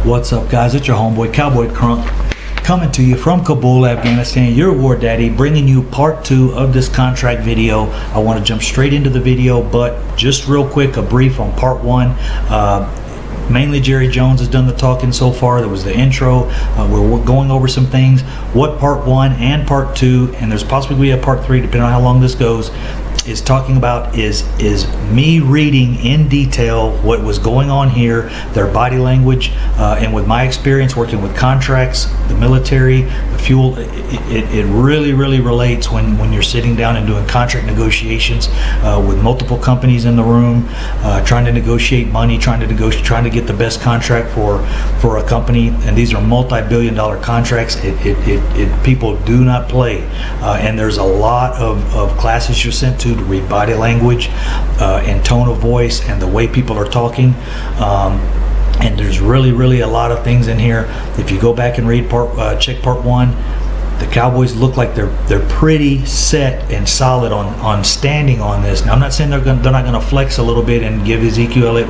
What's up, guys? It's your homeboy Cowboy Crunk coming to you from Kabul, Afghanistan, your war daddy, bringing you part 2 of this contract video. I want to jump straight into the video, but just real quick, a brief on part 1. Mainly Jerry Jones has done the talking so far. There was the intro. We're going over some things. What part 1 and part 2, and there's possibly a part 3 depending on how long this goes, is talking about is me reading in detail what was going on here, their body language, and with my experience working with contracts, the military, the fuel, it really relates when you're sitting down and doing contract negotiations with multiple companies in the room, trying to negotiate money, trying to get the best contract for a company. And these are multi-billion-dollar contracts. People do not play, and there's a lot of classes you're sent to read body language and tone of voice and the way people are talking, and there's really a lot of things in here. If you go back and read check part 1, the Cowboys look like they're pretty set and solid on standing on this. Now, I'm not saying they're not going to flex a little bit and give Ezekiel Elliott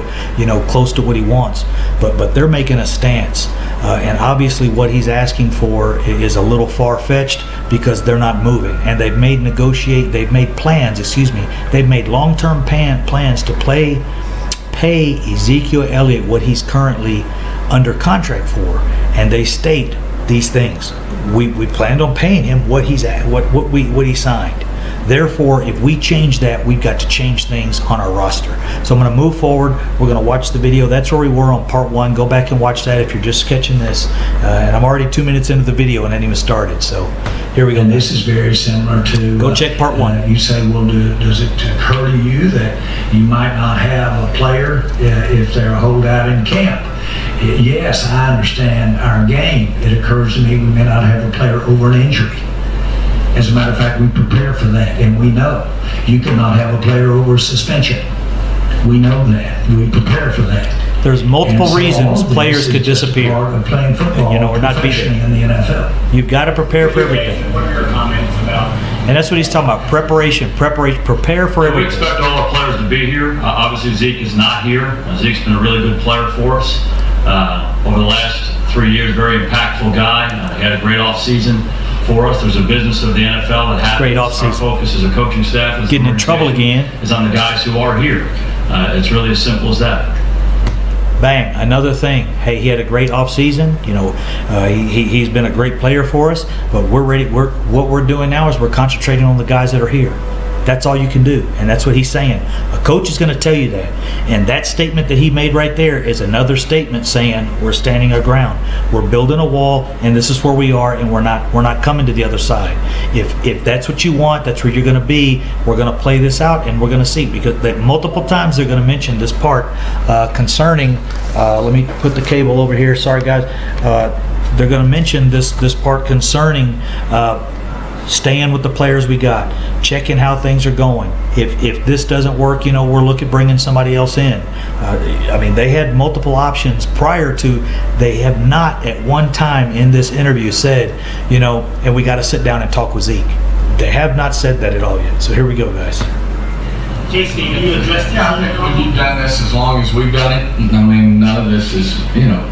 close to what he wants, but they're making a stance, and obviously what he's asking for is a little far-fetched because they're not moving, and they've made long-term plans to pay Ezekiel Elliott what he's currently under contract for, and they state these things. We planned on paying him what he signed. Therefore, if we change that, we've got to change things on our roster. So I'm going to move forward. We're going to watch the video. That's where we were on part 1. Go back and watch that if you're just catching this. And I'm already 2 minutes into the video and I ain't even started. So here we go. And this is very similar to... Go check part 1. You say, well, does it occur to you that you might not have a player if they're a holdout in camp? Yes, I understand our game. It occurs to me we may not have a player over an injury. As a matter of fact, we prepare for that, and we know you cannot have a player over suspension. We know that. We prepare for that. There's multiple reasons players could disappear. Part of playing football, or not be there in the NFL. You've got to prepare for everything. What are your comments about? And that's what he's talking about. Preparation, prepare for everything. We expect all our players to be here. Obviously, Zeke is not here. Zeke's been a really good player for us over the last 3 years. Very impactful guy. He had a great offseason for us. There's a business of the NFL that happens. Great offseason. Our focus as a coaching staff, as getting in trouble again, is on the guys who are here. It's really as simple as that. Bang, another thing. Hey, he had a great offseason. He's been a great player for us, but we're ready. What we're doing now is we're concentrating on the guys that are here. That's all you can do, and that's what he's saying. A coach is going to tell you that, and that statement that he made right there is another statement saying we're standing our ground. We're building a wall, and this is where we are, and we're not coming to the other side. If that's what you want, that's where you're going to be. We're going to play this out, and we're going to see, because multiple times they're going to mention this part concerning. Let me put the cable over here. Sorry, guys. They're going to mention this part concerning. Staying with the players we got, checking how things are going. If this doesn't work, we're looking at bringing somebody else in. They had multiple options prior to. They have not at one time in this interview said, and we got to sit down and talk with Zeke. They have not said that at all yet. So here we go, guys. Jason, can you address that? Yeah, I think when you've done this as long as we've done it, none of this is,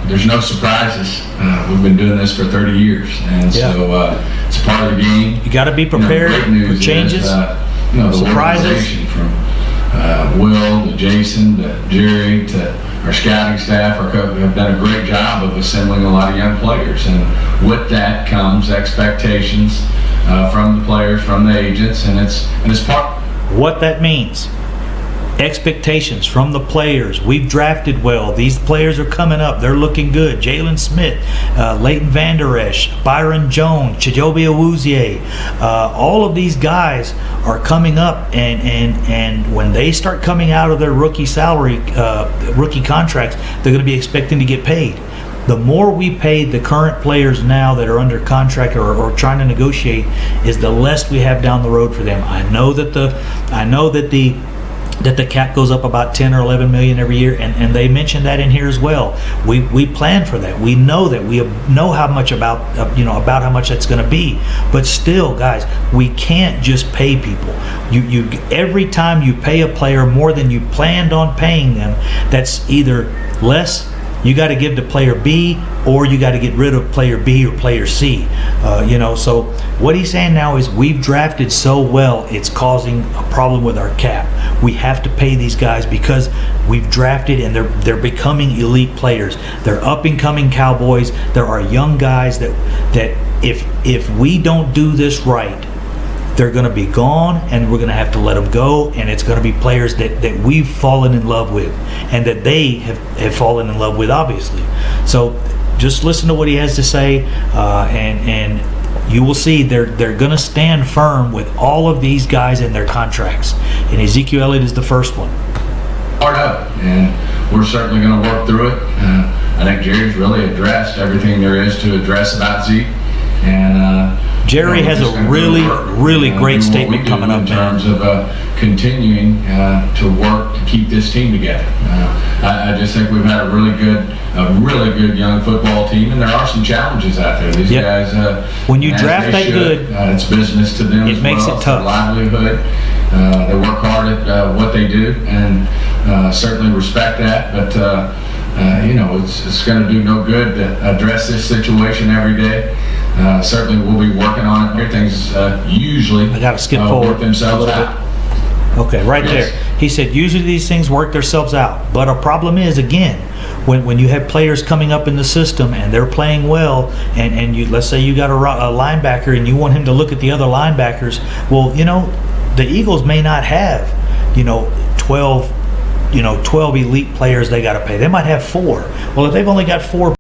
there's no surprises. We've been doing this for 30 years, and so it's part of the game. You got to be prepared for changes, the surprises. Organization from Will to Jason to Jerry to our scouting staff have done a great job of assembling a lot of young players, and with that comes expectations from the players, from the agents, and it's part. What that means, expectations from the players. We've drafted well. These players are coming up. They're looking good. Jalen Smith, Leighton Vander Esch, Byron Jones, Chidobe Awuzie. All of these guys are coming up, and when they start coming out of their rookie contracts, they're going to be expecting to get paid. The more we pay the current players now that are under contract or trying to negotiate, is the less we have down the road for them. I know that the cap goes up about 10 or 11 million every year, and they mentioned that in here as well. We plan for that. We know that. We know how much about how much that's going to be. But still, guys, we can't just pay people. You every time you pay a player more than you planned on paying them, that's either less you got to give to player B, or you got to get rid of player B or player C. So what he's saying now is we've drafted so well, it's causing a problem with our cap. We have to pay these guys because we've drafted and they're becoming elite players. They're up and coming Cowboys. There are young guys that if we don't do this right, they're going to be gone, and we're going to have to let them go, and it's going to be players that we've fallen in love with and that they have fallen in love with, obviously. So just listen to what he has to say, and you will see they're going to stand firm with all of these guys in their contracts, and Ezekiel Elliott is the first one. Hard up, and we're certainly going to work through it. I think Jerry's really addressed everything there is to address about Zeke, and Jerry has a really great statement coming up in terms of continuing to work to keep this team together. I just think we've had a really good young football team, and there are some challenges out there. These guys, when you draft that good, it's business to them. It makes it tough. It's their livelihood. They work hard at what they do, and certainly respect that. But it's going to do no good to address this situation every day. Certainly we'll be working on it. Things usually I gotta skip forward work themselves out. Okay, right Yes. there. He said usually these things work themselves out. But a problem is, again, when you have players coming up in the system and they're playing well, and you, let's say you got a linebacker and you want him to look at the other linebackers, well, the Eagles may not have 12 elite players they got to pay. They might have 4. Well, if they've only got 4players.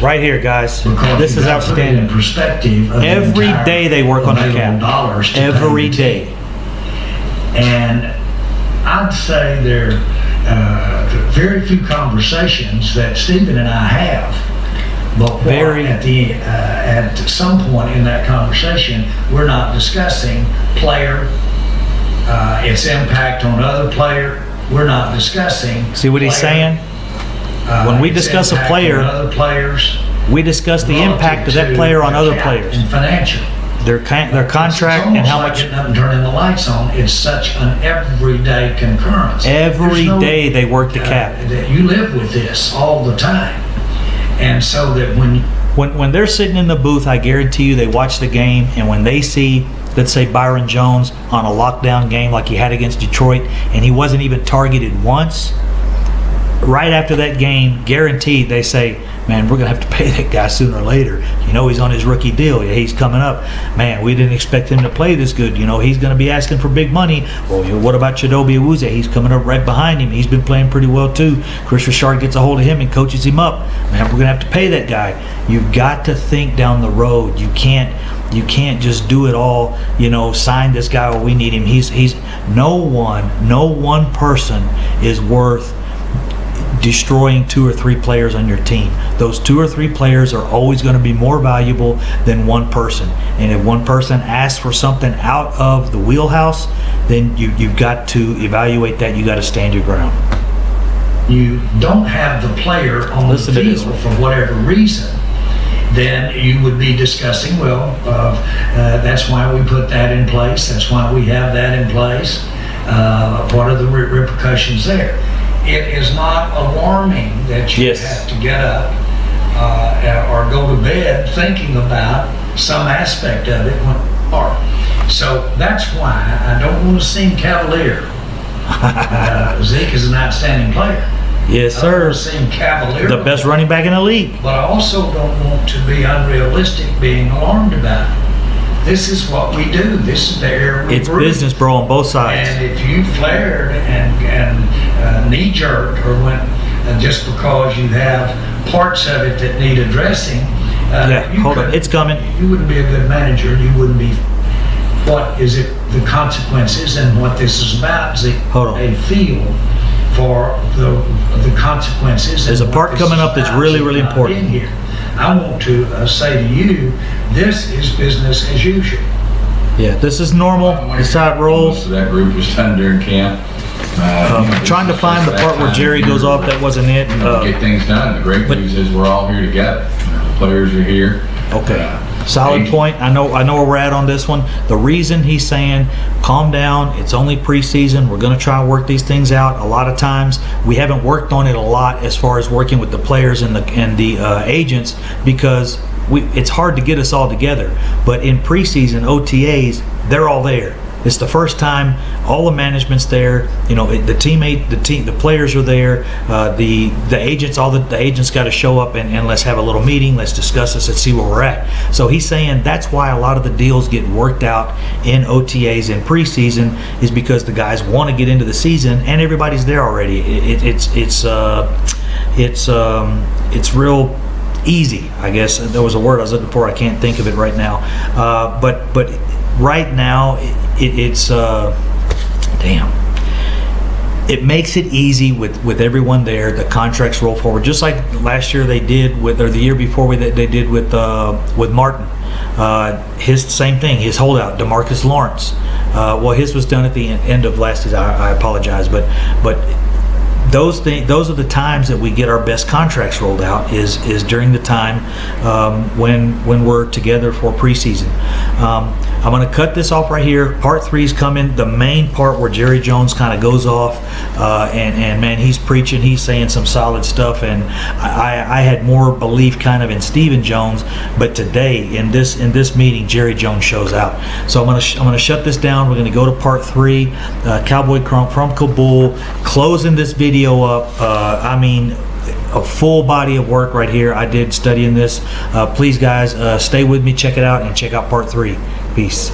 right here, guys. Because This you is gotta put it in outstanding. perspective of the Every entire day they work on the available cap. dollars to pay Every the day. team. And I'd say there are very few conversations that Stephen and I have. But at some point in that conversation, we're not discussing player, its impact on other player. We're not discussing. See what he's player, saying? When we its discuss a impact player, on other players, we discuss the impact of that relative player on to other cap players, and financial. their contract, it's and how like much. getting up and turning the lights on. It's such an everyday concurrence. Every There's no, day they work the cap. that you live with this all the time, And so that When they're sitting in the booth, I guarantee you they watch the game, and when they see, let's say, Byron Jones on a lockdown game like he had against Detroit, and he wasn't even targeted once, right after that game, guaranteed they say, man, we're going to have to pay that guy sooner or later. You know, he's on his rookie deal. He's coming up. Man, we didn't expect him to play this good. You know, he's going to be asking for big money. Well, what about Chidobe Awuzie? He's coming up right behind him. He's been playing pretty well, too. Chris Richard gets a hold of him and coaches him up. Man, we're going to have to pay that guy. You've got to think down the road. You can't just do it all, you know, sign this guy or we need him. He's no one person is worth destroying 2 or 3 players on your team. Those 2 or 3 players are always going to be more valuable than one person. And if one person asks for something out of the wheelhouse, then you've got to evaluate that. You got to stand your ground. you don't have the player on the field for whatever reason, then you would be discussing, well, that's why we put that in place. That's why we have that in place. What are the repercussions there? It is not alarming that you have to get up or go to bed thinking about some aspect of it. So that's why I don't want to seem cavalier. Zeke is an outstanding player. Yes, sir. I don't want to seem cavalier. The best running back in the league. But I also don't want to be unrealistic being alarmed about it. This is what we do. This is the air we It's breathe. Business, bro, on both sides. And if you flared and knee-jerked or went just because you have parts of it that need addressing, hold on, it's coming. You wouldn't be a good manager. You wouldn't be. What is it? The consequences and what this is about is a feel for the consequences. There's a part coming up that's really, really important. In here, I want to say to you, this is business as usual. Yeah, this is normal. This is how it rolls. Most of that group was done during camp. Trying to find the part where Jerry goes off, that wasn't it. Get things done. The great news is we're all here together. The players are here. Okay. Solid point. I know where we're at on this one. The reason he's saying, calm down, it's only preseason, we're going to try and work these things out. A lot of times we haven't worked on it a lot as far as working with the players and the agents, because it's hard to get us all together. But in preseason OTAs, they're all there. It's the first time all the management's there. You know, the players are there. The agents, the agents got to show up and let's have a little meeting. Let's discuss this and see where we're at. So he's saying that's why a lot of the deals get worked out in OTAs in preseason, is because the guys want to get into the season and everybody's there already. It's real easy, I guess. There was a word I was looking for. I can't think of it right now. But right now, it's it makes it easy with everyone there. The contracts roll forward, just like last year they did or the year before they did with Martin. His same thing. His holdout, DeMarcus Lawrence. Well, his was done at the end of last season. I apologize, but those are the times that we get our best contracts rolled out, is during the time when we're together for preseason. I'm going to cut this off right here. Part 3 is coming. The main part where Jerry Jones kind of goes off, and man, he's preaching. He's saying some solid stuff, and I had more belief kind of in Stephen Jones, but today in this meeting, Jerry Jones shows out. So I'm going to shut this down. We're going to go to part 3. Cowboy Crump from Kabul, closing this video up. I mean, a full body of work right here. I did studying this. Please, guys, stay with me. Check it out and check out part 3. Peace.